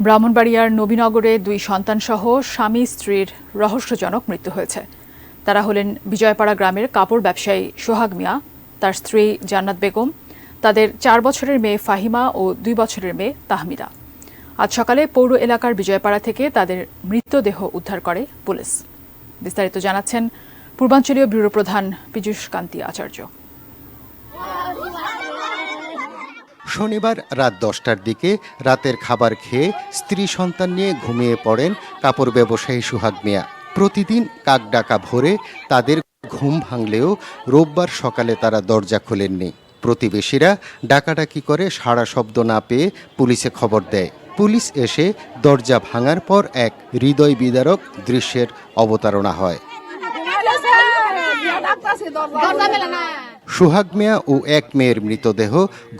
ব্রাহ্মণবাড়িয়ার নবীনগরে দুই সন্তানসহ স্বামী স্ত্রীর রহস্যজনক মৃত্যু হয়েছে। তারা হলেন বিজয়পাড়া গ্রামের কাপড় ব্যবসায়ী সোহাগ মিয়া, তার স্ত্রী জান্নাত বেগম, তাদের 4 বছরের মেয়ে ফাহিমা ও 2 বছরের মেয়ে তাহমিরা। আজ সকালে পৌর এলাকার বিজয়পাড়া থেকে তাদের মৃতদেহ উদ্ধার করে পুলিশ। বিস্তারিত জানাচ্ছেন পূর্বাঞ্চলীয় ব্যুরো প্রধান পীযূষ কান্তি আচার্য। শনিবার রাত 10টার দিকে রাতের খাবার খেয়ে স্ত্রী সন্তান নিয়ে ঘুমিয়ে পড়েন কাপড় ব্যবসায়ী সোহাগ মিয়া। প্রতিদিন কাকডাকা ভোরে তাদের ঘুম ভাঙলেও রোববার সকালে তারা দরজা খোলেননি। প্রতিবেশীরা ডাকাডাকি করে সাড়া শব্দ না পেয়ে পুলিশে খবর দেয়। পুলিশ এসে দরজা ভাঙার পর এক হৃদয় বিদারক দৃশ্যের অবতারণা হয়। সোহাগ মিয়া ও এক মেয়ের মৃতদেহ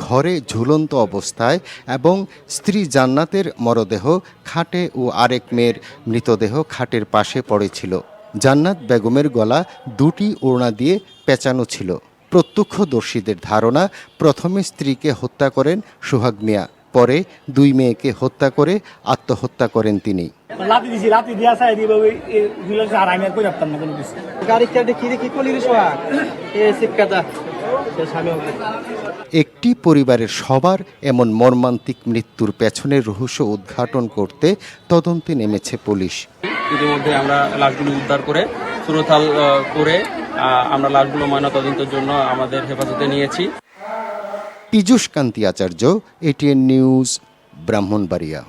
ঘরে ঝুলন্ত অবস্থায় এবং স্ত্রী জান্নাতের মরদেহ খাটে ও আরেক মেয়ের মৃতদেহ খাটের পাশে পড়েছিল। জান্নাত বেগমের গলা 2টি ওড়না দিয়ে পেঁচানো ছিল। প্রত্যক্ষদর্শীদের ধারণা, প্রথমে স্ত্রীকে হত্যা করেন সোহাগ মিয়া, পরে 2 মেয়েকে হত্যা করে আত্মহত্যা করেন তিনি। একটি পরিবারের সবার এমন মর্মান্তিক মৃত্যুর পেছনের রহস্য উদ্ঘাটন করতে তদন্তে নেমেছে পুলিশ। ইতিমধ্যে আমরা লাশগুলো উদ্ধার করে সুরতাল করে আমরা লাশগুলো ময়নাতদন্তের জন্য আমাদের হেফাজতে নিয়েছি। পীযূষ কান্তি আচার্য, ATN নিউজ, ব্রাহ্মণবাড়িয়া।